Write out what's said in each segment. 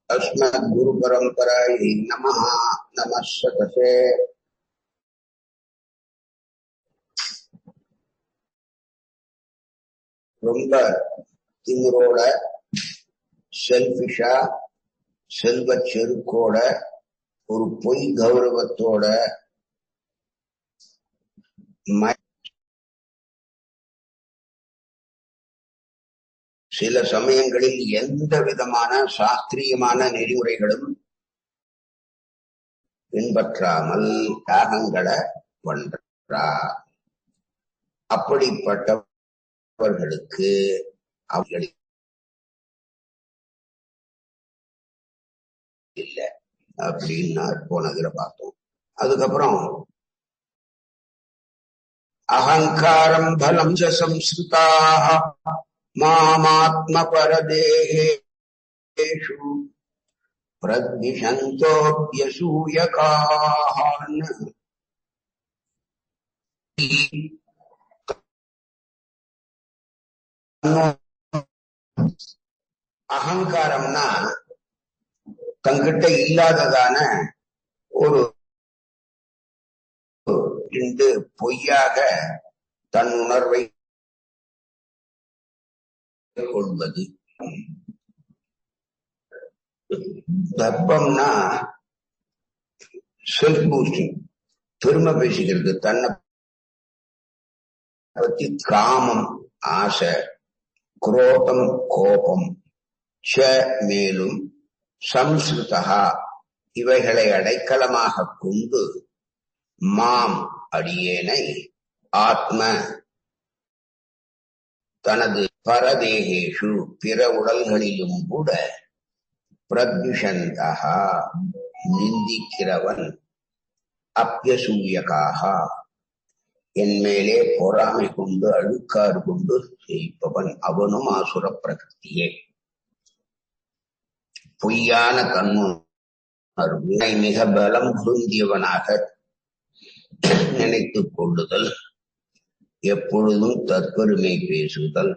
अस्मद्गुरुपरम्परायै नमः नमः सतसे। ரொம்ப திமிரோட செல்பிஷா செல்வ செருக்கோட ஒரு பொய் கௌரவத்தோட சில சமயங்களில் எந்த விதமான சாஸ்திரியமான நெறிமுறைகளும் பின்பற்றாமல் யாகங்களை பண்றார். அப்படிப்பட்டவர்களுக்கு அவர்கள் இல்லை அப்படின்னு போனதுல பார்த்தோம். அதுக்கப்புறம் அகங்காரம் பலம் ச சம்ஸ்கிருதாக மாமாத்ம பரதேஷு பிரத்விஷந்தோப்யசூயகாஹ. அகங்காரம்னா தங்கிட்ட இல்லாததான ஒரு பொய்யாக தன் உணர்வை கொள்வது. தர்ப்பம்னா செல்ஃப் பூஸ்டிங், பெருமை பேசிக்கிறது, தன்னை பத்தி. காமம் ஆசை, குரோதம் கோபம், ச மேலும் சம்ஸ்கிருதா இவைகளை அடைக்கலமாக கொண்டு மாம் அடியேனை ஆத்ம தனது பரதேகேஷு பிற உடல்களிலும் கூட பிரத்விஷந்தா நிந்திக்கிறவன், அப்யசூயகாக என் மேலே பொறாமை கொண்டு அழுக்காறு கொண்டு செய்பவன் அவனும் ஆசுர பிரகிருத்தியே. பொய்யான தன்னுணர்வை மிக பலம் பொருந்தியவனாக நினைத்துக் கொள்ளுதல், எப்பொழுதும் தற்பெருமை பேசுதல்,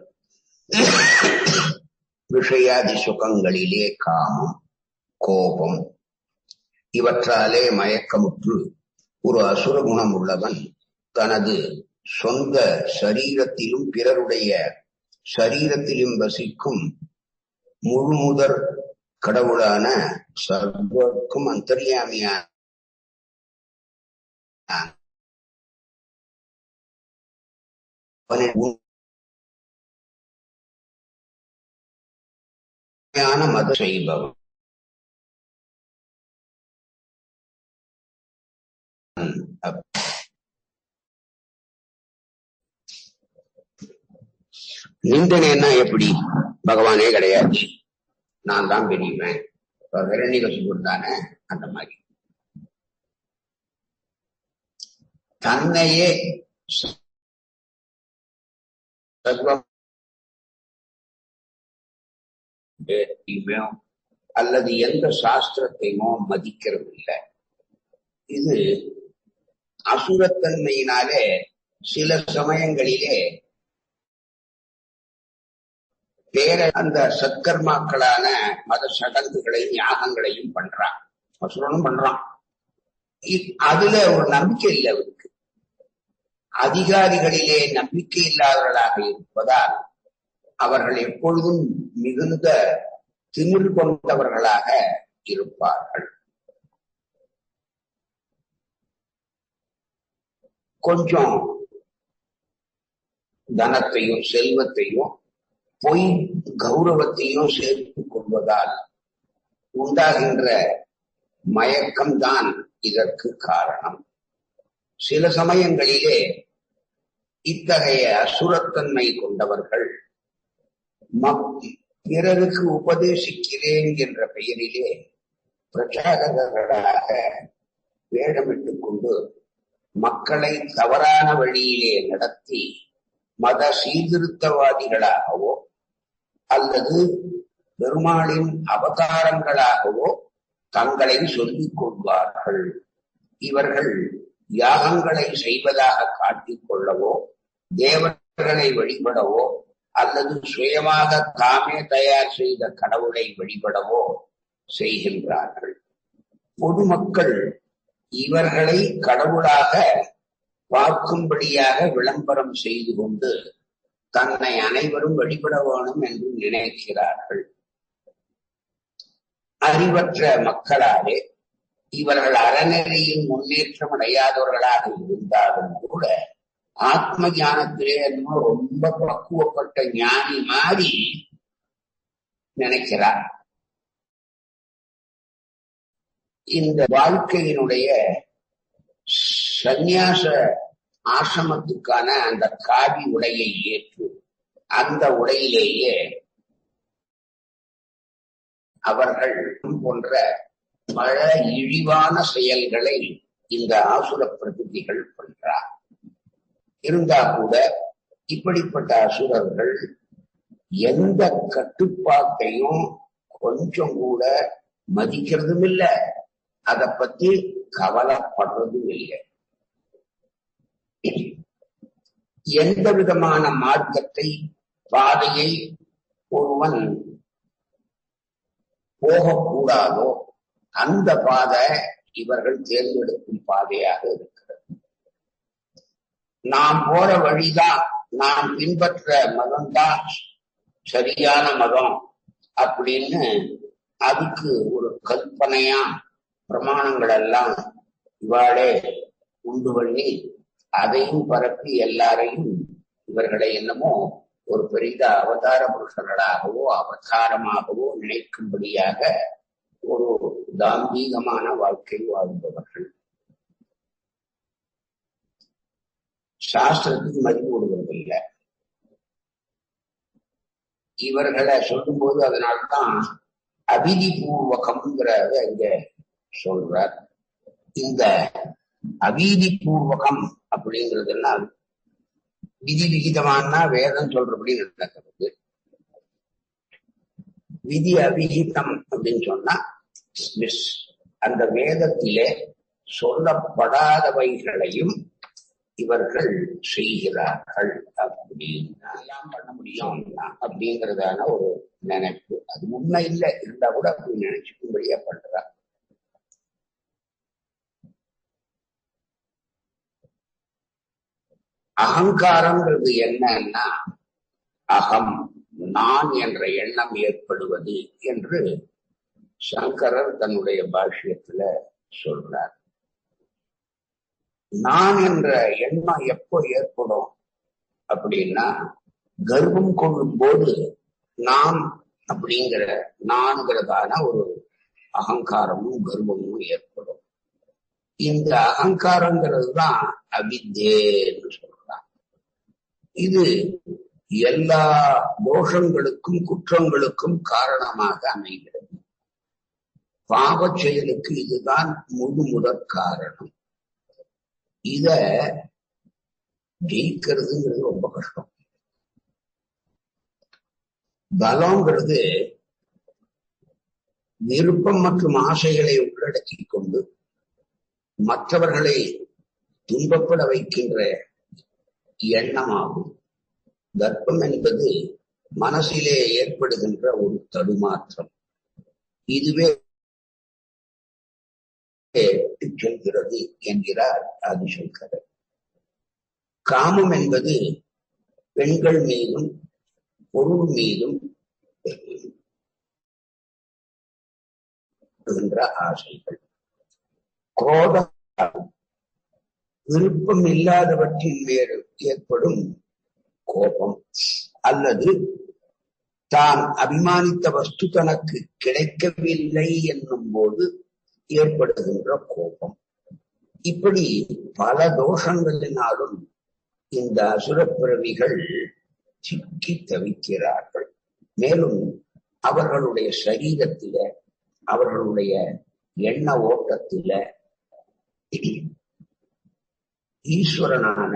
விஷயாதி சுகங்களிலே காமம் கோபம் இவற்றாலே மயக்கமுற்று ஒரு அசுர குணம் உள்ளவன் தனது சொந்த சரீரத்திலும் பிறருடைய சரீரத்திலும் வசிக்கும் முழுமுதற் கடவுளான சர்வர்க்கும் அந்தர்யாமியான மத செய்பவன். நிந்தனைன்னா எப்படி? பகவானே கிடையாது, நான் தான் பெரியவன், இரண்யகசிபு தானே, அந்த மாதிரி தன்னையே அல்லது எந்த சாஸ்திரத்தையுமோ மதிக்கிறது இல்லை. இது அசுரத்தன்மையினாலே சில சமயங்களிலே அந்த சத்கர்மாக்களான மத சடங்குகளையும் யாகங்களையும் பண்றான், அசுரனும் பண்றான். அதுல ஒரு நம்பிக்கை இல்லை அவருக்கு. அதிகாரிகளிலே நம்பிக்கை இல்லாதவர்களாக இருப்பதால் அவர்கள் எப்பொழுதும் மிகுந்த திமிர் கொண்டவர்களாக இருப்பார்கள். கொஞ்சம் தனத்தையும் செல்வத்தையும் பொய் கௌரவத்தையும் சேர்த்துக் கொள்வதால் உண்டாகின்ற மயக்கம்தான் இதற்கு காரணம். சில சமயங்களிலே இத்தகைய அசுரத்தன்மை கொண்டவர்கள் பிறருக்கு உபதேசிக்கிறேன் என்ற பெயரிலே பிரச்சாரகர்களாக வேடமிட்டுக் கொண்டு மக்களை தவறான வழியிலே நடத்தி மத சீர்திருத்தவாதிகளாகவோ அல்லது பெருமாளின் அவதாரங்களாகவோ தங்களை சொல்லிக் கொள்வார்கள். இவர்கள் யாகங்களை செய்வதாக காட்டிக் கொள்ளவோ, தேவர்களை வழிபடவோ அல்லது சுயமாக தாமே தயார் செய்த கடவுளை வழிபடவோ செய்கின்றார்கள். பொதுமக்கள் இவர்களை கடவுளாக பார்க்கும்படியாக விளம்பரம் செய்து கொண்டு தன்னை அனைவரும் வழிபட வேணும் என்று நினைக்கிறார்கள். அறிவற்ற மக்களாலே இவர்கள் அறநெறியின் முன்னேற்றம் அடையாதவர்களாக இருந்தாலும் கூட ஆத்ம ஞானத்திலே இன்னும் ரொம்ப பக்குவப்பட்ட ஞானி மாறி நினைக்கிறார். இந்த வாழ்க்கையினுடைய சந்நியாச ஆசிரமத்துக்கான அந்த காவி உடையை ஏற்று அந்த உடையிலேயே அவர்கள் போன்ற பல இழிவான செயல்களை இந்த ஆசுர பிரகிருதிகள் பண்றார். இருந்தா கூட இப்படிப்பட்ட அசுரர்கள் எந்த கட்டுப்பாட்டையும் கொஞ்சம் கூட மதிக்கிறதும் இல்லை, அதை பத்தி கவலைப்படுறதும் இல்லை. எந்த விதமான மார்க்கத்தை பாதையை ஒருவன் போகக்கூடாதோ அந்த பாதை இவர்கள் தேர்ந்தெடுக்கும் பாதையாக இருக்கிறது. நாம் போற வழிதான், நாம் பின்பற்ற மதம்தான் சரியான மதம் அப்படின்னு அதுக்கு ஒரு கல்பனையா பிரமாணங்கள் எல்லாம் இவாளே உண்டு பண்ணி அதையும் பரப்பி எல்லாரையும் இவர்களை என்னமோ ஒரு பெரிய அவதார புருஷர்களாகவோ அவதாரமாகவோ நினைக்கும்படியாக ஒரு தாம்பீகமான வாழ்க்கை வாழ்பவர்கள். சாஸ்திரத்துக்கு மதிப்பு கொடுக்கறதில்லை. இவர்களை சொல்லும் போது அதனால்தான் அபிதி பூர்வகம்ங்கிறத இங்க சொல்றார். இந்த அபீதி பூர்வகம் அப்படிங்கிறதுலாம் விதி விகிதமானா வேதம் சொல்றபடி நடக்கிறது. விதி அபிஹிதம் அப்படின்னு சொன்னா அந்த வேதத்திலே சொல்லப்படாதவைகளையும் இவர்கள் செய்கிறார்கள். அப்படின்லாம் பண்ண முடியும் அப்படிங்கிறதான ஒரு நினைப்பு. அது உண்மை இல்லை, இருந்தா கூட அப்படி நினைச்சுக்கும்படியா பண்றார். அகங்காரம்ங்கிறது என்னன்னா அகம், நான் என்ற எண்ணம் ஏற்படுவது என்று சங்கரர் தன்னுடைய பாஷ்யத்துல சொல்றார். நான் என்ற எண்ணம் எப்போ ஏற்படும் அப்படின்னா கர்வம் கொள்ளும் போது நாம் அப்படிங்கிற நான்கிறதான ஒரு அகங்காரமும் கர்வமும் ஏற்படும். இந்த அகங்காரங்கிறது தான் அவித்தேன்னு சொல்றாங்க. இது எல்லா தோஷங்களுக்கும் குற்றங்களுக்கும் காரணமாக அமைகிறது. பாவ செயலுக்கு இதுதான் முதற் காரணம். இத ஜெயிக்கிறதுங்கிறது ரொம்ப கஷ்டம். பலங்கிறது விருப்பம் மற்றும் ஆசைகளை உள்ளடக்கி கொண்டு மற்றவர்களை துன்பப்பட வைக்கின்ற எண்ணமாகும். தர்ப்பம் என்பது மனசிலே ஏற்படுகின்ற ஒரு தடுமாற்றம். இதுவே செல்கிறது என்கிறார் ஆதிசங்கரர். காமம் என்பது பெண்கள் மீதும் பொருள் மீதும் ஆசைகள். கோபம் விருப்பம் இல்லாதவற்றின் மேல் ஏற்படும் கோபம், அல்லது தான் அபிமானித்த வஸ்து தனக்கு கிடைக்கவில்லை என்னும் போது ஏற்படுகின்ற கோபம். இப்படி பல தோஷங்களினாலும் இந்த அசுரப்பிறவிகள் சிக்கி தவிக்கிறார்கள். மேலும் அவர்களுடைய சரீரத்தில, அவர்களுடைய எண்ண ஓட்டத்தில ஈஸ்வரனான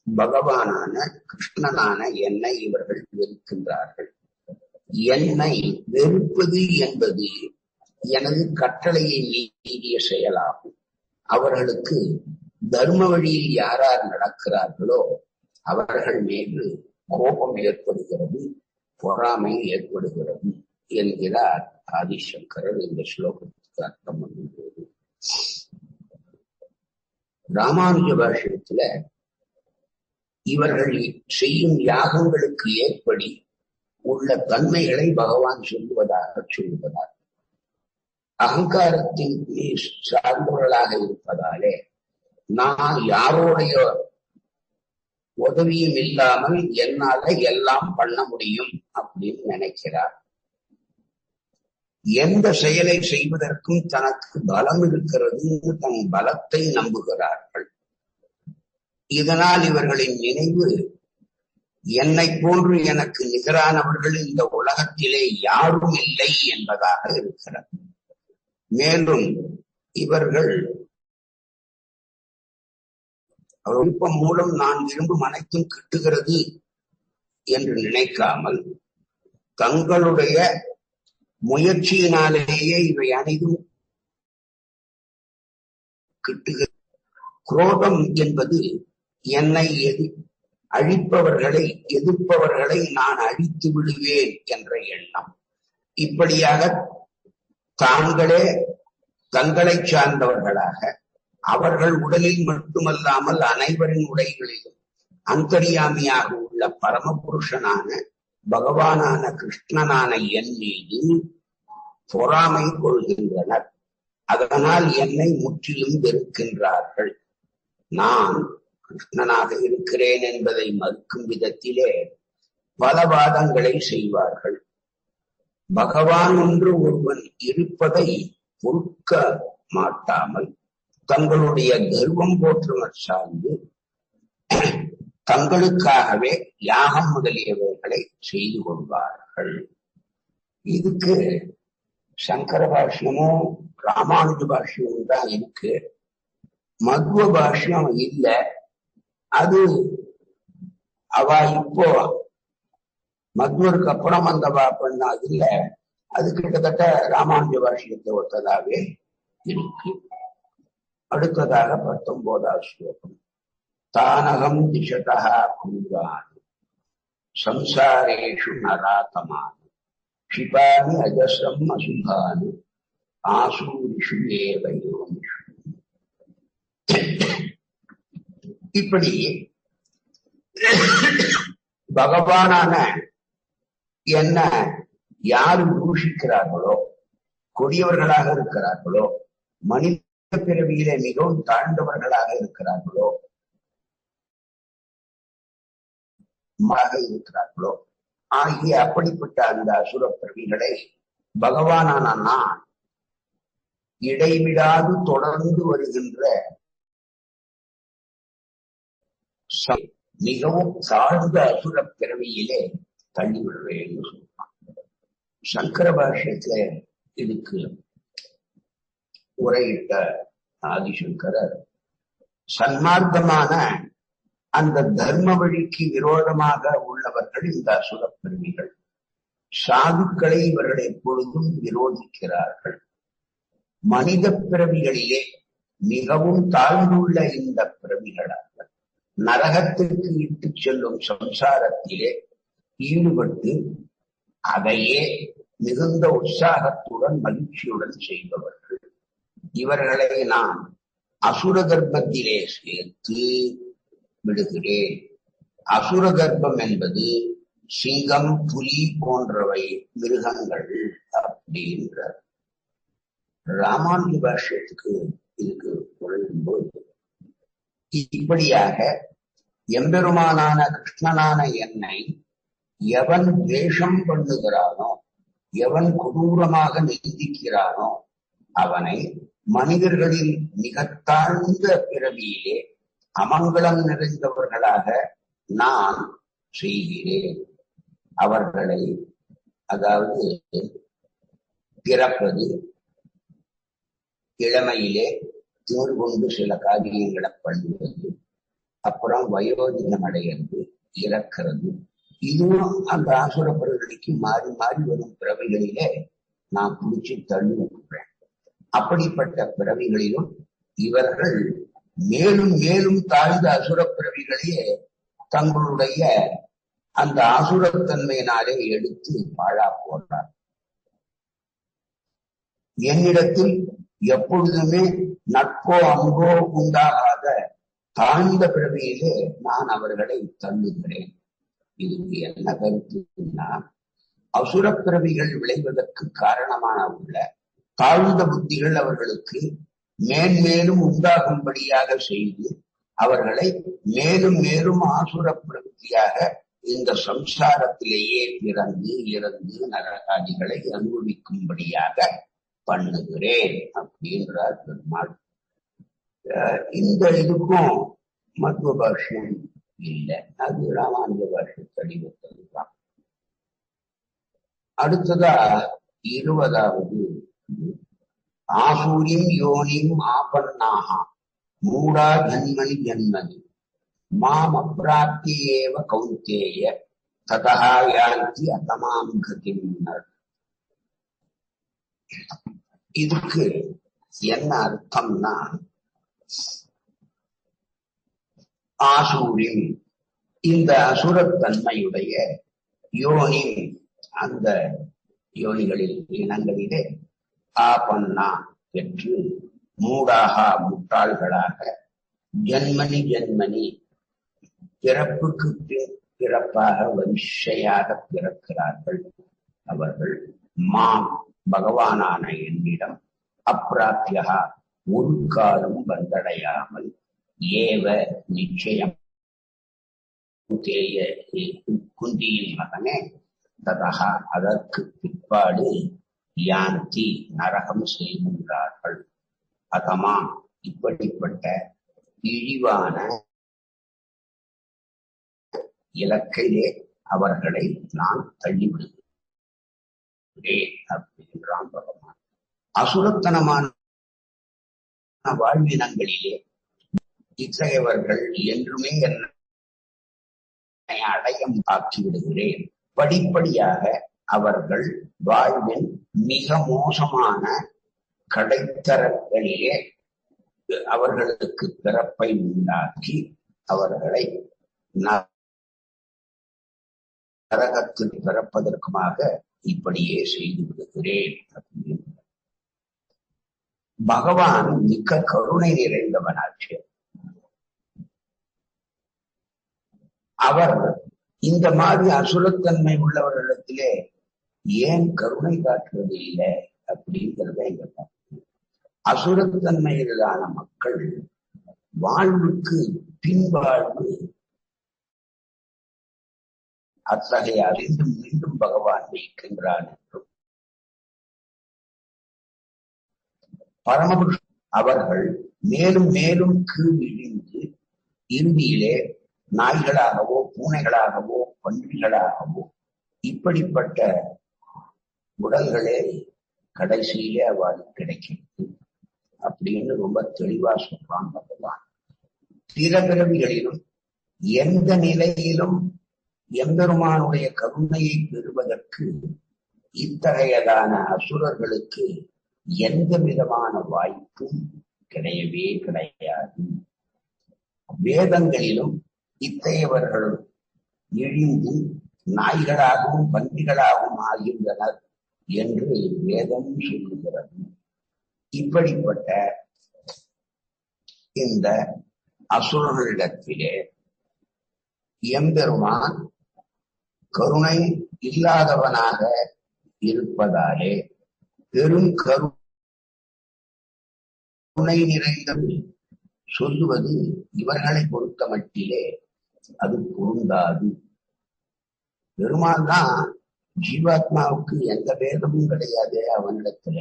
பகவானான கிருஷ்ணனான என்னை இவர்கள் வெறுக்கின்றார்கள். என்னை வெறுப்பது என்பது எனது கட்டளையை மீறிய செயலாகும். அவர்களுக்கு தர்ம வழியில் யார் நடக்கிறார்களோ அவர்கள் மீது கோபம் ஏற்படுகிறது, பொறாமை ஏற்படுகிறது என்கிறார் ஆதிசங்கரர் இந்த ஸ்லோகத்துக்கு அர்த்தம் பண்ணும்போது, ராமானுஜ பாஷ்யத்துல இவர்கள் செய்யும் யாகங்களுக்கு ஏற்படி உள்ள தன்மைகளை பகவான் சொல்லுவதாக அகங்காரத்தின் சார்ந்தவர்களாக இருப்பதாலே நான் யாரோடைய உதவியும் இல்லாமல் என்னால எல்லாம் பண்ண முடியும் அப்படின்னு நினைக்கிறார். எந்த செயலை செய்வதற்கும் தனக்கு பலம் இருக்கிறது, தன் பலத்தை நம்புகிறார்கள். இதனால் இவர்களின் நினைவு என்னை போன்று எனக்கு நிகரானவர்கள் இந்த உலகத்திலே யாரும் இல்லை என்பதாக இருக்கிறது. மேலும் இவர்கள் விருப்பம் மூலம் நான் விரும்பும் அனைத்தும் கிட்டுகிறது என்று நினைக்காமல் தங்களுடைய முயற்சியினாலேயே இவை அனைத்தும் கிட்டுகிறது. குரோதம் என்பது என்னை அழிப்பவர்களை எதிர்ப்பவர்களை நான் அழித்து விடுவேன் என்ற எண்ணம். இப்படியாக தாங்களே தங்களை சார்ந்தவர்களாக அவர்கள் உடலில் மட்டுமல்லாமல் அனைவரின் உடைகளிலும் அந்தர்யாமியாக உள்ள பரமபுருஷனான பகவானான கிருஷ்ணனான என் மீது பொறாமை கொள்கின்றனர். அதனால் என்னை முற்றிலும் வெறுக்கின்றார்கள். நான் கிருஷ்ணனாக இருக்கிறேன் என்பதை மறுக்கும் விதத்திலே பல வாதங்களை செய்வார்கள். பகவான் என்று ஒருவன் இருப்பதை பொறுக்க மாட்டாமல் தங்களுடைய கர்வம் போற்றுவர் சார்ந்து தங்களுக்காகவே யாகம் முதலியவைகளை செய்து கொள்வார்கள். இதுக்கு சங்கர பாஷ்யமும் ராமானுஜ பாஷ்யமும் தான் இருக்கு. மத்வ பாஷ்யம் இல்ல. அது அவ இப்போ மத்வருக்கு அப்புறம் அந்த பண்ண இல்ல. அது கிட்டத்தட்ட ராமானுஜ பாஷ்யத்தை ஒத்ததாவே இருக்கு. அடுத்ததாக 19வது ஸ்லோகம். தானகம் திசதா குருவான் சம்சாரேஷு நராதமான் க்ஷிபாமி அஜஸ்ரம் அசுபான் ஆசூரிஷு ஏவயோமிஷு. இப்படி பகவானான என்ன யாரு தூஷிக்கிறார்களோ, கொடியவர்களாக இருக்கிறார்களோ, மனித பிறவியிலே மிகவும் தாழ்ந்தவர்களாக இருக்கிறார்களோ இருக்கிறார்களோ ஆகிய அப்படிப்பட்ட அந்த அசுர பிறவிகளை பகவானான நான் இடைவிடாது தொடர்ந்து வருகின்ற மிகவும் தாழ்ந்த அசுர பிறவியிலே தள்ளிவிடுவேன்னு சொல்றான். சங்கர பாஷ்யத்துல இதுக்கு உரையிட்ட ஆதிசங்கரர் சன்மார்க்கமான அந்த தர்ம வழிக்கு விரோதமாக உள்ளவர்கள் இந்த அசுர பிறவிகள். சாதுக்களை இவர்கள் எப்பொழுதும் விரோதிக்கிறார்கள். மனித பிறவிகளிலே மிகவும் தாழ்ந்துள்ள இந்த பிறவிகளாக நரகத்திற்கு இட்டு செல்லும் சம்சாரத்திலே ஈடுபட்டு அதையே மிகுந்த உற்சாகத்துடன் மகிழ்ச்சியுடன் செய்பவர்கள். இவர்களை நான் அசுர கர்ப்பத்திலே சேர்த்து விடுகிறேன். அசுர கர்ப்பம் என்பது சிங்கம், புலி போன்றவை மிருகங்கள் அப்படின்ற ராமானுஜ பாஷ்யத்துக்கு இதுக்கு பொருளும்போது இப்படியாக எம்பெருமானான கிருஷ்ணனான என்னை எவன் துவேஷம் பண்ணுகிறானோ, எவன் கொடூரமாக நிந்திக்கிறானோ அவனை மனிதர்களில் மிக தாழ்ந்த பிறவியிலே அமங்கலம் நிறைந்தவர்களாக நான் செய்கிறேன். அவர்களை அதாவது பிறப்பது, இளமையிலே திமிர் கொண்டு சில காரியங்களை பண்ணுவது, அப்புறம் வயோதிகம் அடையிறது, இறக்கிறது, இதுவும் அந்த ஆசுர பிறவிகளுக்கு மாறி மாறி வரும் பிறவிகளிலே நான் பிடிச்சி தள்ளி விடுறேன். அப்படிப்பட்ட பிறவிகளிலும் இவர்கள் மேலும் மேலும் தாழ்ந்த அசுர பிறவிகளையே தங்களுடைய அந்த அசுரத்தன்மையினாலே எடுத்து பாழா போடுறார். என்னிடத்தில் எப்பொழுதுமே நட்போ அன்போ உண்டாகாத தாழ்ந்த பிறவியிலே நான் அவர்களை தள்ளுகிறேன். இதுக்கு என்ன கருத்துன்னா, அசுர பிறவிகள் விளைவதற்கு காரணமான உள்ள தாழ்ந்த புத்திகள் அவர்களுக்கு மேன்மேலும் உண்டாகும்படியாக செய்து அவர்களை மேலும் மேலும் ஆசுர பிரவೃತ್ತಿயாக இந்த சம்சாரத்திலேயே பிறந்து இறந்து நரகாதிகளை அனுபவிக்கும்படியாக பண்ணுகிறேன் அப்படின்றார் பெருமாள். இந்த இதுக்கும் மத்துவ பாஷ்யம் இல்லை, அது ராமானுஜ பாஷ்யம் தெளிவுதான். அடுத்ததா 20வது, ஆசூரிம் யோனிம் ஆபன்னாக மூடா ஜன்மனி ஜன்மனி மாம் அப்ராப்தியேவ கௌந்தேய ததா யாந்தி அதமாம் கதிம்னர். இதுக்கு என்ன அர்த்தம்னா, ஆசூரின் இந்த அசுரத்தன்மையுடைய யோனி, அந்த யோனிகளில் இனங்களிலே ஆபன்னா என்று மூடாக முட்டாள்களாக ஜன்மனி ஜன்மனி பிறப்புக்கு பிறப்பாக வரிசையாக பிறக்கிறார்கள். அவர்கள் மாம் பகவானான என்னிடம் அப்ராப்தியா ஒரு காலம் வந்தடையாமல் ஏவ நிச்சயம் குந்தியின் மகனே ததா அதற்கு பிற்பாடு யாந்தி நரகம் செய்கின்றார்கள். அதமா இப்படிப்பட்ட இழிவான இலக்கையே அவர்களை நான் தள்ளிவிடுகிறேன் அப்படின்றான் பகவான். அசுரத்தனமான வாழ்வினங்களிலே இத்தகையவர்கள் என்றுமே என்னை அடையம் ஆக்கிவிடுகிறேன். படிப்படியாக அவர்கள் வாழ்வின் மிக மோசமான கடைத்தரங்களிலே அவர்களுக்கு பிறப்பை உண்டாக்கி அவர்களை நரகத்தில் பிறப்பதற்குமாக இப்படியே செய்து விடுகிறேன். பகவான் மிக்க கருணை நிறைந்தவனாச்சு. அவர் இந்த மாதிரி அசுரத்தன்மை உள்ளவர்களிடத்திலே ஏன் கருணை காட்டுவது இல்லை அப்படிங்கிறத இங்க அசுரத்தன்மையிலான மக்கள் வாழ்வுக்கு பின்வாழ்வு அத்தகைய அறிந்தும் மீண்டும் பகவான் வைக்கின்றான் என்றும் பரமபுருஷன் அவர்கள் மேலும் மேலும் கீழிழிந்து இறுதியிலே நாய்களாகவோ பூனைகளாகவோ பன்றிகளாகவோ இப்படிப்பட்ட உடல்களே கடைசியிலே அவளுக்கு கிடைக்கிறது அப்படின்னு ரொம்ப தெளிவா சொல்றான் பகவான். பிற பிறவிகளிலும் எந்த நிலையிலும் எம்பெருமானுடைய கருணையை பெறுவதற்கு இத்தகையதான அசுரர்களுக்கு எந்த விதமான வாய்ப்பும் கிடையவே கிடையாது. வேதங்களிலும் இத்தகையவர்கள் இழிந்து நாய்களாகவும் பன்றிகளாகவும் ஆகின்றனர் என்று வேதம் சொல்லுகிறது. இப்படிப்பட்ட இந்த அசுரர்களிடத்திலே எம்பெருமான் கருணை இல்லாதவனாக இருப்பதாலே பெரும் கருணை நிறைந்தது சொல்லுவது இவர்களை பொறுத்த மட்டிலே அது பொருந்தாது. பெருமாள் தான் ஜீவாத்மாவுக்கு எந்த பேதமும் கிடையாது. அவனிடத்துல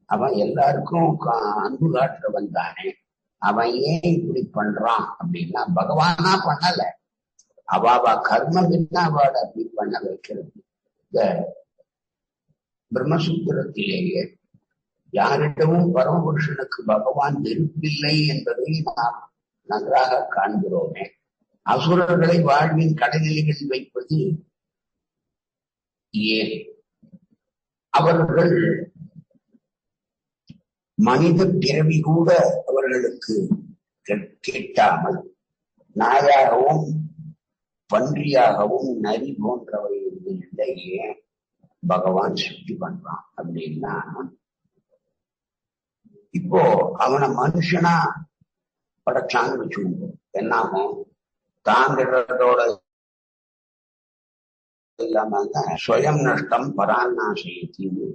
அவன் எல்லாருக்கும் அன்பு காட்டுறவன் தானே. அவன் ஏன் இப்படி பண்றான் அப்படின்னா பகவானா பண்ணல, அவ கர்மம் என்ன அவளை அப்படி பண்ண வைக்கிறது. இந்த பிரம்மசூத்திரத்திலேயே யாரிடமும் பரமபுருஷனுக்கு பகவான் நெருப்பில்லை என்பதை நாம் நன்றாக காண்கிறோமே. அசுரர்களை வாழ்வின் கடைநிலைகளில் வைப்பது ஏன்? அவர்கள் மனித பிறவி கூட அவர்களுக்கு கேட்டாமல் நாயாகவும் பன்றியாகவும் நரி போன்றவைகளிடையே பகவான் சக்தி பண்றான் அப்படின்னா இப்போ அவனை மனுஷனா படைச்சான்னு வச்சுக்கோங்க, என்னாகும்? தாங்கிறதோட இல்லாம சுயம் நஷ்டம் பராநாசயத்தின்னு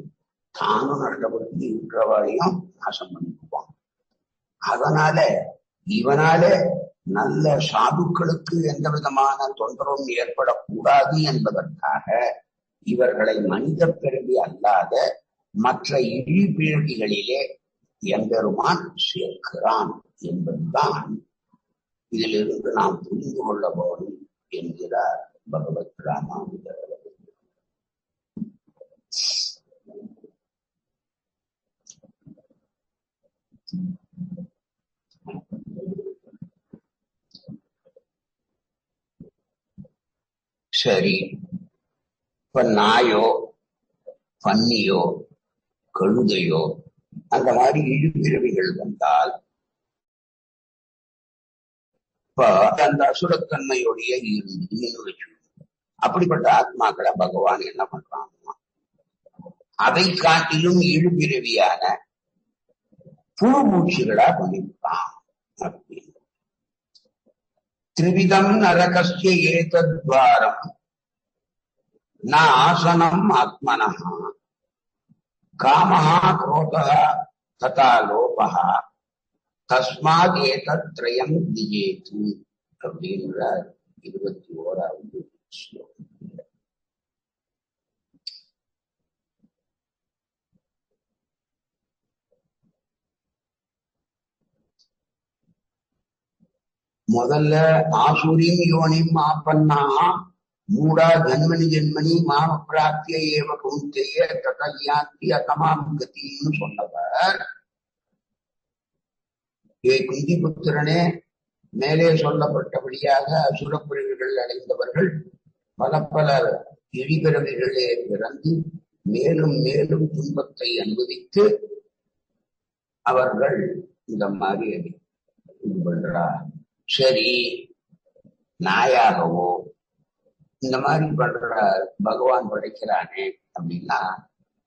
தானும் நஷ்டப்படுத்தி இருக்கிறவாளையும் நாசம் பண்ணிக்குவான். அதனால இவனால நல்ல சாதுக்களுக்கு எந்த விதமான தொந்தரவும் ஏற்படக்கூடாது என்பதற்காக இவர்களை மனித பிறவி அல்லாத மற்ற இழிபிறவிகளிலே எம்பெருமான் சேர்க்கிறான் என்பதுதான் இதிலிருந்து நாம் புரிந்து கொள்ள வேண்டும் என்கிறார் பகவத் ராமானுஜர். சரி, இப்ப நாயோ பன்னியோ கழுதையோ அந்த மாதிரி இழிபிறவிகள் வந்தால் இப்ப அந்த அசுரத்தன்மையோடைய இருந்து வச்சு அப்படிப்பட்ட ஆத்மாக்களை பகவான் என்ன பண்றான்? அதை காட்டிலும் இழிபிறவியான புழு பூச்சிகளா பண்ணிவிட்டான் அப்படின்னு. திரிவிதம் நரகஸ்ய ஏதத்வாரம் ந ஆசனம் ஆத்மனஹ காமஹ க்ரோதஹ ததா லோபஹ தஸ்மாத் ஏதத்ரயம் திஜேது அப்படின்ற 21வது ஸ்லோகம். முதல்ல ஆசுரியும் யோனியும் ஆப்பன்னா மூடா ஜன்மனி ஜென்மனி மாம பிராப்திய ஏவ கௌந்தேய ததயாந்தி அகமாம் கதின்னு சொன்னவர், ஏ குந்தி புத்திரனே, மேலே சொல்லப்பட்டபடியாக அசுரப்பிரிவுகள் அடைந்தவர்கள் பல பல இழிபிறவிகளே பிறந்து மேலும் மேலும் துன்பத்தை அனுபவித்து அவர்கள் இந்த மாதிரி இது பண்றார். சரி, நாயாகவோ இந்த மாதிரி பண்ற பகவான் படைக்கிறானே அப்படின்னா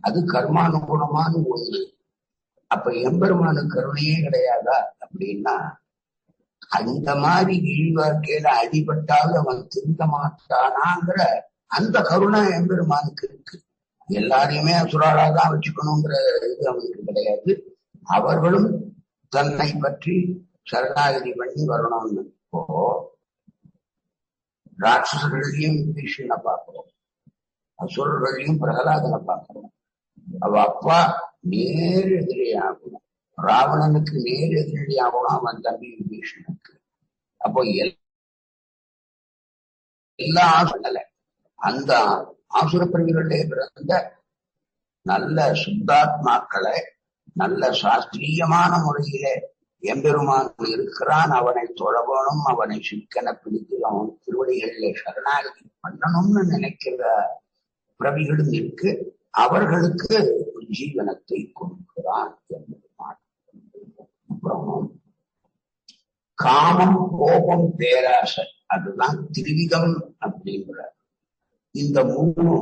அது கர்மானுகுணமான ஒண்ணு. அப்ப எம்பெருமான கருணையே கிடையாதா அப்படின்னா, அந்த மாதிரி இழிவாக்கையில அடிபட்டால் அவன் திருந்த மாட்டானாங்கிற அந்த கருணை எம்பெருமானுக்கு இருக்கு. எல்லாரையுமே அசுராளாதான் வச்சுக்கணுங்கிற இது அவனுக்கு கிடையாது. அவர்களும் தன்னை பற்றி சரணாகதி பண்ணி வரணும்னு. இப்போ ராட்சசர்களையும் விபீஷணனை பார்க்கிறோம், அசுரர்களையும் பிரகலாதனை பார்க்கிறோம். அவ அப்பா நேர் எதிரே ஆகணும், ராவணனுக்கு நேர் எதிரடி ஆகணும் அவன் தம்பி விபீஷணனுக்கு. அப்போ எல்லா ஆசனல அந்த ஆசுர பிரிவுகளிலே பிறந்த நல்ல சுத்தாத்மாக்களை நல்ல சாஸ்திரியமான முறையிலே எம்பெருமான் இருக்கிறான், அவனை தொழவேணும், அவனை சிக்கன பிடித்து அவன் திருவடிகளிலே சரணாகதி பண்ணணும்னு நினைக்கிற பிறவிகளும் இருக்கு. அவர்களுக்கு ஜீவனத்தை கொடுக்கிறான் எம்பெருமான். அப்புறம் காமம், கோபம், பேராசை, அதுதான் திரிவிதம் அப்படிங்கிற இந்த மூணு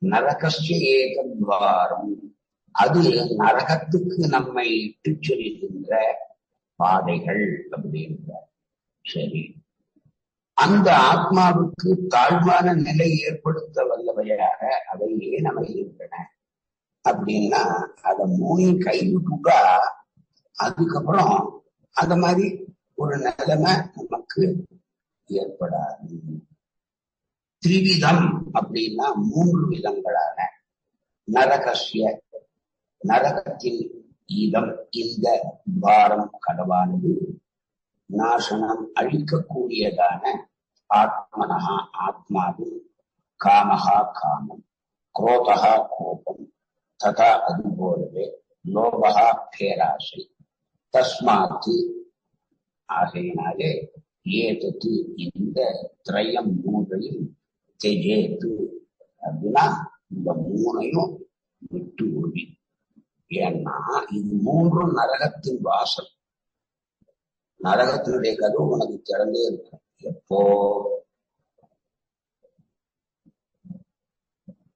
நரகஸ்ய ஏகத்வாரம். அது நரகத்துக்கு நம்மை இட்டு செல்கின்ற பாதைகள் அப்படின்ற. சரி, அந்த ஆத்மாவுக்கு தாழ்வான நிலை ஏற்படுத்த வல்லவையாக அவை ஏன் அமைகின்றன அப்படின்னா, அதை மூணையும் கைவிட்டுட்டா அதுக்கப்புறம் அந்த மாதிரி ஒரு நிலைமை நமக்கு ஏற்படாது. திரிவிதம் அப்படின்னா மூன்று விதங்களான நரகஸ்ய, நரகத்தின் இதம் இந்த துவாரம் கடவானது, நாசனம் அழிக்கக்கூடியதான ஆத்மனஹா ஆத்மாவு, காமஹா காமம், குரோதஹா கோபம், ததா அதுபோலவே லோபஹா பேராசை, தஸ்மாத்து ஆகையினாலே ஏதத்து இந்த திரயம் மூன்றையும் தெஜேத்து அப்படின்னா இந்த மூணையும் விட்டு ஒழி. ஏன்னா இது மூன்றும் நரகத்தின் வாசல். நரகத்தினுடைய கதவு உனக்கு திறந்தே இருக்கு. எப்போ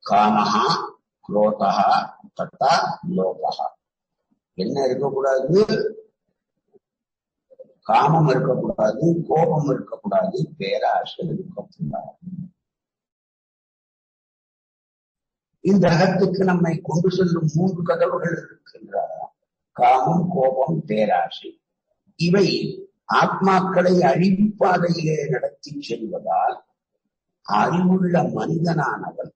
காமஹா குரோதஹா தத்தா லோபஹா, என்ன இருக்கக்கூடாது? காமம் இருக்கக்கூடாது, கோபம் இருக்கக்கூடாது, பேராசை இருக்கக்கூடாது. இந்த அகத்துக்கு நம்மை கொண்டு செல்லும் 3 கதவுகள் இருக்கின்றன. காமம், கோபம், பேராசை. இவை ஆத்மாக்களை அழிவுப்பாதையிலே நடத்தி செல்வதால் அறிவுள்ள மனிதனானவன்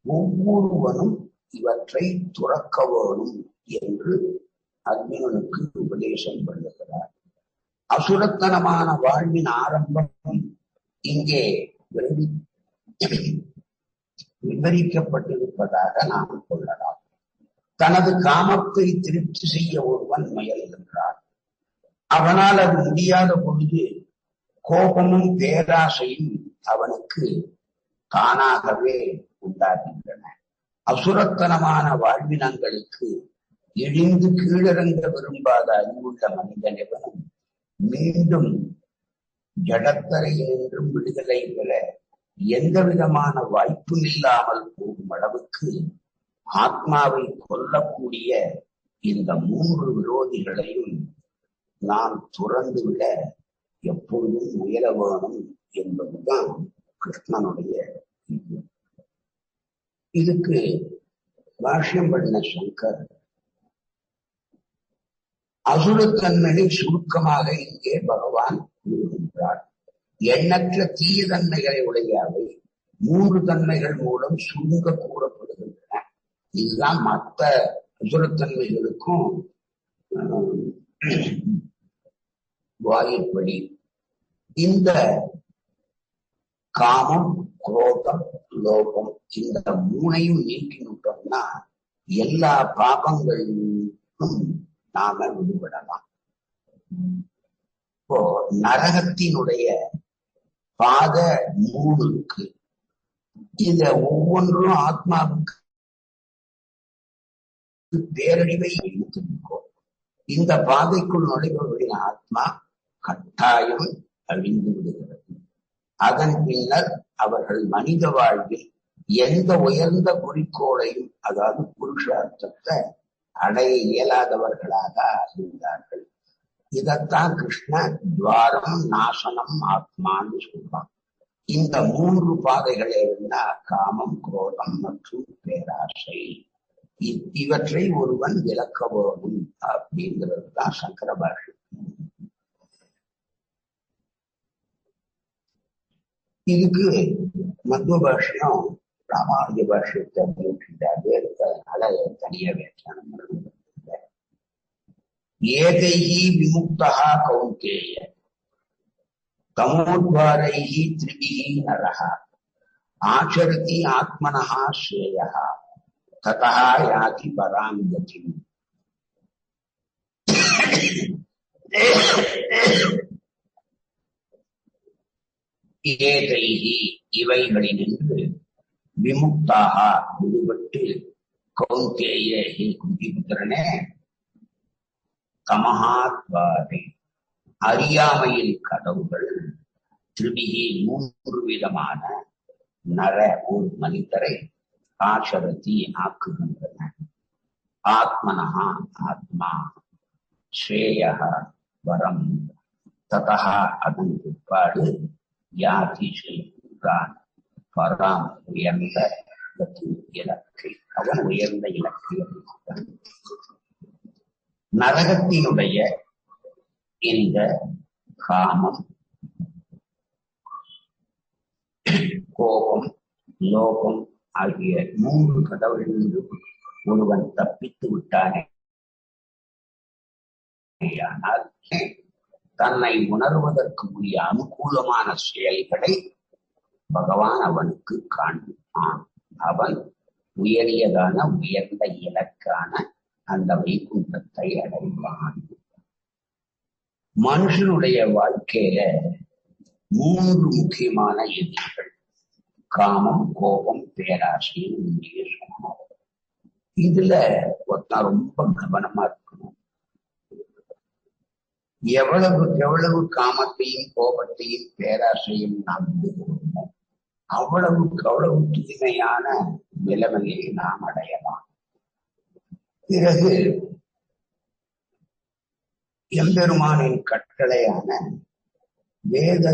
ஒவ்வொருவனும் இவற்றை துறக்க வேணும் என்று அர்ஜுனனுக்கு உபதேசம் பண்ணுகிறார். அசுரத்தனமான வாழ்வின் ஆரம்பம் இங்கே விவரிக்கப்பட்டிருப்பதாக நாம் கொள்ளலாம். தனது காமத்தை திருப்தி செய்ய ஒருவன் முயல்கின்றான். அவனால் அது முடியாத பொழுது கோபமும் பேராசையும் அவனுக்கு தானாகவே உண்டாகின்றன. அசுரத்தனமான வாழ்வினங்களுக்கு இழிந்து கீழிறங்க விரும்பாத அறிவுள்ள மனிதன் எவனும் மீண்டும் ஜடத்தரையினின்றும் விடுதலை பெற எந்த விதமான வாய்ப்பும் இல்லாமல் போகும் அளவுக்கு ஆத்மாவை கொல்லக்கூடிய இந்த 3 விரோதிகளையும் நாம் துறந்துவிட எப்பொழுதும் முயல வேணும் என்பதுதான் கிருஷ்ணனுடைய இது. இதுக்கு பாஷ்யம் பண்ண சங்கர் அசுரத்தன்மையை சுருக்கமாக இங்கே பகவான் கூறுகின்றார். எண்ணற்ற தீய தன்மைகளை உடையவை 3 தன்மைகள் மூலம் சுருங்க கூறப்படுகின்றன. இதுதான் மற்ற அசுரத்தன்மைகளுக்கும் வாயிற்படி. இந்த காமம், குரோதம், லோகம் இந்த 3ஐயும் நீக்கிவிட்டோம்னா எல்லா பாபங்களுக்கும் நாம விடுபடலாம். இப்போ நரகத்தினுடைய பாத 3 இருக்கு. இத ஒவ்வொன்றும் ஆத்மாவுக்கு பேரழிவை இழுத்திருக்கோம். இந்த பாதைக்குள் நுழைபவர்களின் ஆத்மா கட்டாயம் அழிந்து விடுகிறது. அதன் பின்னர் அவர்கள் மனித வாழ்வில் எந்த உயர்ந்த குறிக்கோளையும், அதாவது புருஷார்த்தத்தை அடைய இயலாதவர்களாக இருந்தார்கள். இதத்தான் கிருஷ்ண துவாரம் நாசனம் ஆத்மான்னு சொல்றான். இந்த 3 பாதைகள் இருந்தா காமம், குரோதம் மற்றும் பேராசை, இவற்றை ஒருவன் விளக்க வேணும் அப்படிங்கிறது தான் சங்கர பாஷ்யம். இதுக்கு மத்வ பாஷ்யம் ராமானுஜ பாஷ்யத்தை அதனால தனியா வியாக்கியானம் பண்ணுறது. ஏகைஹி விமுக்தா கௌந்தேய தமோத்வாரைஹி த்ரிபிஹி நரஹ ஆச்சரதி ஆத்மனஹ ஸ்ரேயஹ ததஹ யாதி பராம் கதிம். ஏகைஹி இவைகளினின்று விமுக்தாக விடுபட்டு கௌந்தேய ஹே குந்திபுத்திரனே தமஹாத்வாரை அறியாமையின் கதவுகள் திருபிகி 3 விதமான நர ஒரு மனிதரை ஆச்சரத்தி ஆக்குகின்றன. ஆத்மனஹா ஆத்மா, ஸ்ரேயஹ வரம், ததஹா அதன் பிற்பாடு யாதி செய்கின்றான் பராம் உயர்ந்த இலக்கை, அவன் உயர்ந்த இலக்கை அளித்தான். நரகத்தினுடைய இந்த காமம், கோபம், லோகம் ஆகிய 3 கதவுகளிலிருந்து ஒருவன் தப்பித்து விட்டானே ஆனால் தன்னை உணர்வதற்கு உரிய அனுகூலமான செயல்களை பகவான் அவனுக்கு காண்பிப்பான். அவன் உயரியதான உயர்ந்த இலக்கான அந்த வைகுண்டத்தை அடைவான். மனுஷனுடைய வாழ்க்கையில 3 முக்கியமான எதிரிகள் காமம், கோபம், பேராசை இங்கே சொன்னோம். இதுல ஒருத்தன் ரொம்ப கவனமா இருக்கணும். எவ்வளவு காமத்தையும் கோபத்தையும் பேராசையும் நாம் விடுகிறோமோ அவ்வளவுக்கு அவ்வளவு தூய்மையான நிலைமையை நாம் அடையலாம். பிறகு எம்பெருமானின் கட்டளையான வேத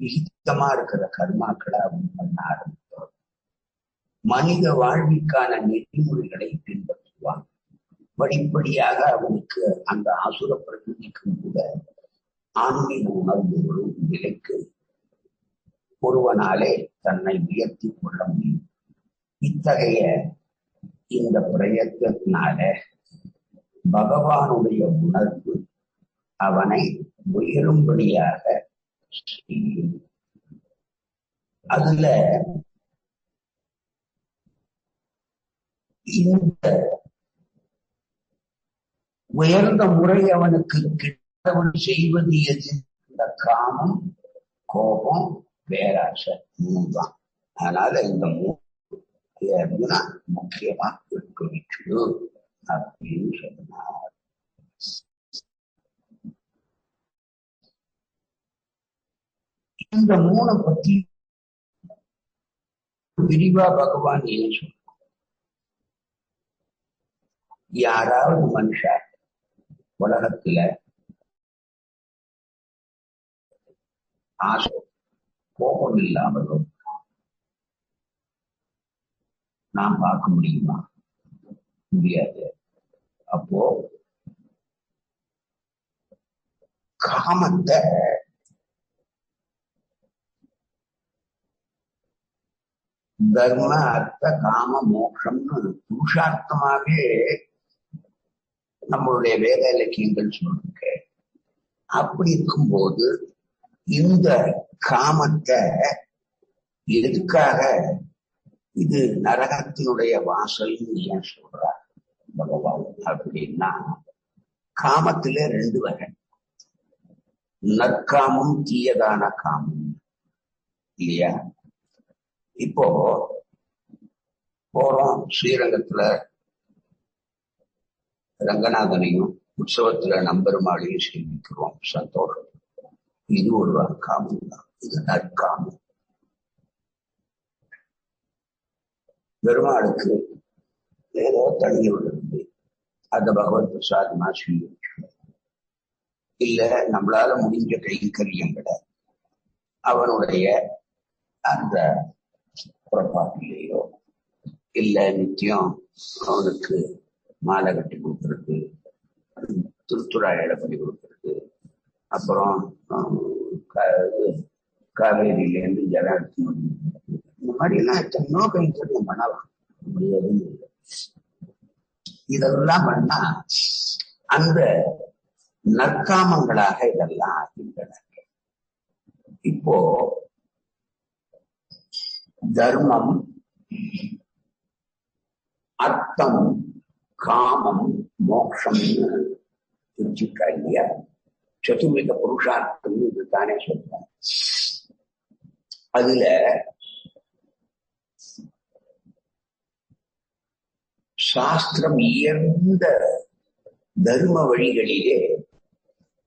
விகிதமா இருக்கிற கர்மாக்களை அவன் பண்ண ஆரம்பித்தோம். மனித வாழ்விற்கான நெறிமுறைகளை பின்பற்றுவான். படிப்படியாக அவனுக்கு அந்த ஆசுர பிரகிருதிக்கும் கூட ஆன்மீக உணர்வுகளும் நிலைக்கு ஒருவனாலே தன்னை உயர்த்தி கொள்ள முடியும். இத்தகைய இந்த பிரயத்தனால பகவானுடைய உணர்வு அவனை உயரும்படியாக செய்யும். அதுல இந்த உயர்ந்த முறை அவனுக்கு கிட்டவன் செய்வது எது? இந்த காமம், கோபம், பேராசை மூணுதான். அதனால இந்த மூணு முக்கியமா இருக்கு அப்படின்னு சொன்னார். இந்த மூணை பத்தி விரிவா பகவான் ஏன் சொல்ற? யாராவது மனுஷன் உலகத்துல ஆசை கோபம் இல்லாமலும் நாம் பார்க்க முடியுமா? முடியாது. அப்போ காமத்தை தர்ம அர்த்த காம மோட்சம்னு புருஷார்த்தமாவே நம்மளுடைய வேத இலக்கியங்கள் சொல்லுங்க. அப்படி இருக்கும்போது இந்த காமத்தை எதுக்காக இது நரகத்தினுடைய வாசல்னு ஏன் சொல்றார் பகவான் அப்படின்னா, காமத்திலே 2 வகை. நற்காமம், தீயதான காமம் இல்லையா? இப்போ போறோம் ஸ்ரீரங்கத்துல ரங்கநாதனையும் உற்சவத்துல நம்பெருமாளையும் சேமிக்கிறோம், சந்தோஷம். இது ஒரு காமம் தான். இது நற்காமம். பெருமாளுக்கு ஏதோ தண்ணி விழுந்து அந்த பகவத் பிரசாதமா செய்ய இல்ல, நம்மளால முடிஞ்ச கைங்கரியங்களை அவனுடைய அந்த புறப்பாட்டிலேயோ இல்ல நித்தியம் அவனுக்கு மாலை கட்டி கொடுக்கறது, திருத்துறாயில பண்ணி கொடுக்கறது, அப்புறம் காவேரியிலேருந்து ஜலம் எடுத்து இந்த மாதிரி எல்லாம் எத்தனையோ கைங்கரியம் பண்ணலாம். முடியாது. இதெல்லாம் பண்ணா அந்த நற்காமங்களாக இதெல்லாம் ஆகின்றன. இப்போ தர்மம், அர்த்தம், காமம், மோட்சம்னு பிரிச்சுட்டா இல்லையா? சதுர்வித புருஷார்த்தம் இதுதானே சொல்றோம். அதுல சாஸ்திரம் இயர்ந்த தர்ம வழிகளிலே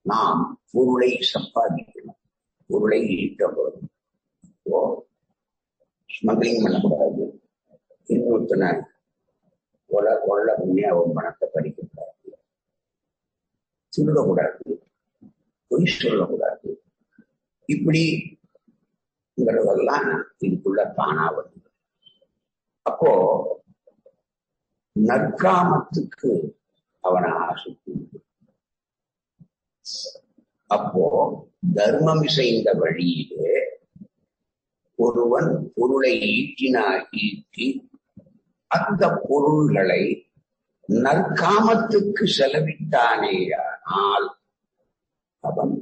நாம் பொருளை சம்பாதிக்கணும், பொருளை ஈட்டப்படும். ஸ்மக்லிங் பண்ணக்கூடாது, இன்னொருத்தனை கொள்ள பண்ணி அவன் பணத்தை பறிக்கக்கூடாது, திருடக்கூடாது, பொய் சொல்லக்கூடாது. இப்படிங்கிறதெல்லாம் இதுக்குள்ள தானா வருது. அப்போ நற்காமத்துக்கு அவனை ஆசைக்கு. அப்போ தர்மம் இசைந்த வழியிலே ஒருவன் பொருளை ஈட்டி அந்த பொருள்களை நற்காமத்துக்கு செலவிட்டானேயானால் அவன்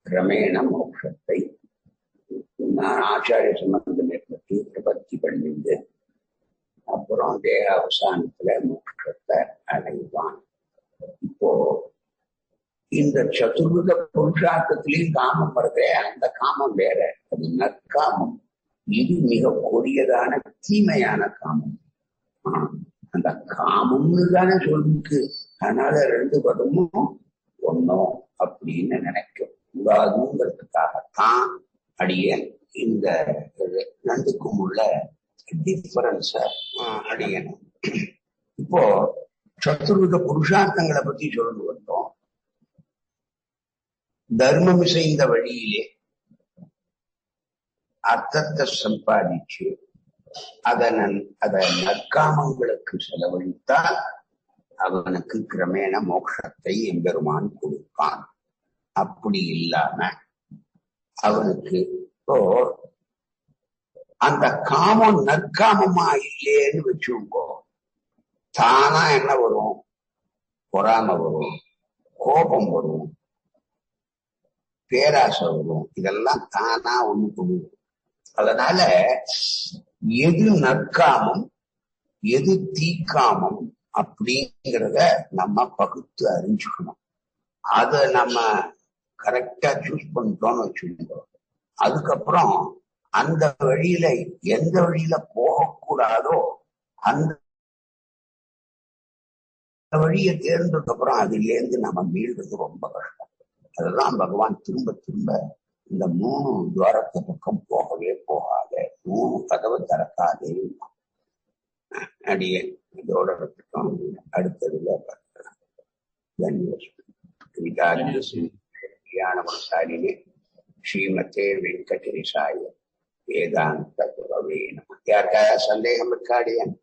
கிரமேண மோட்சத்தை ஆச்சாரிய சம்பந்தம் ஏற்பட்டு பிரபத்தி பண்ணிட்டு அப்புறம் தேக அவசானத்துல மோட்சத்தை அடைவான். இப்போ இந்த சதுர்வித புருஷார்த்தத்திலையும் காமம் வருதே, அந்த காமம் வேற, அது நற்காமம். இது மிக கொடியதான தீமையான காமம். அந்த காமம்னு தானே சொல்லிருக்கு. அதனால 2 பதமும் ஒன்னும் அப்படின்னு நினைக்க கூடாதுங்கிறதுக்காகத்தான் அடியேன் இந்த 2க்கும் உள்ள டிஃபரன்ஸ அடியணும். இப்போ சத்துர்வித புருஷார்த்தங்களை பத்தி சொல்லிட்டு வந்தோம். தர்மம் செய்த வழியிலே அர்த்தத்தை சம்பாதிச்சு அதை நற்காமங்களுக்கு செலவழித்தால் அவனுக்கு கிரமேண மோட்சத்தை எம்பெருமான் கொடுப்பான். அப்படி இல்லாம அவனுக்கு இப்போ அந்த காமம் நற்காமமா இல்லேன்னு வச்சுக்கோ, தானா என்ன வரும்? பொறாமை வரும், கோபம் வரும், பேராசை வரும். இதெல்லாம் தானா ஒண்ணு கொடுக்கும். அதனால எது நற்காமம் எது தீக்காமம் அப்படிங்கிறத நம்ம பகுத்து அறிஞ்சுக்கணும். அதை நம்ம கரெக்டா சூஸ் பண்ணிட்டோம்னு வச்சுக்கோங்க. அதுக்கப்புறம் அந்த வழியில எந்த வழியில போகக்கூடாதோ அந்த வழியை தேர்ந்ததுக்கு அப்புறம் அதிலேருந்து நம்ம மீள்றது ரொம்ப கஷ்டம். அதெல்லாம் பகவான் திரும்ப திரும்ப இந்த 3 துவாரத்து பக்கம் போகவே போகாத, 3 கதவை திறக்காதே அடியே. இதோட அடுத்ததுல ஞானமசாலினே ஸ்ரீமதே வெங்கடேசாய வேதாந்த குரவே நமः. யாருக்காக சந்தேகம் இருக்காடியன்?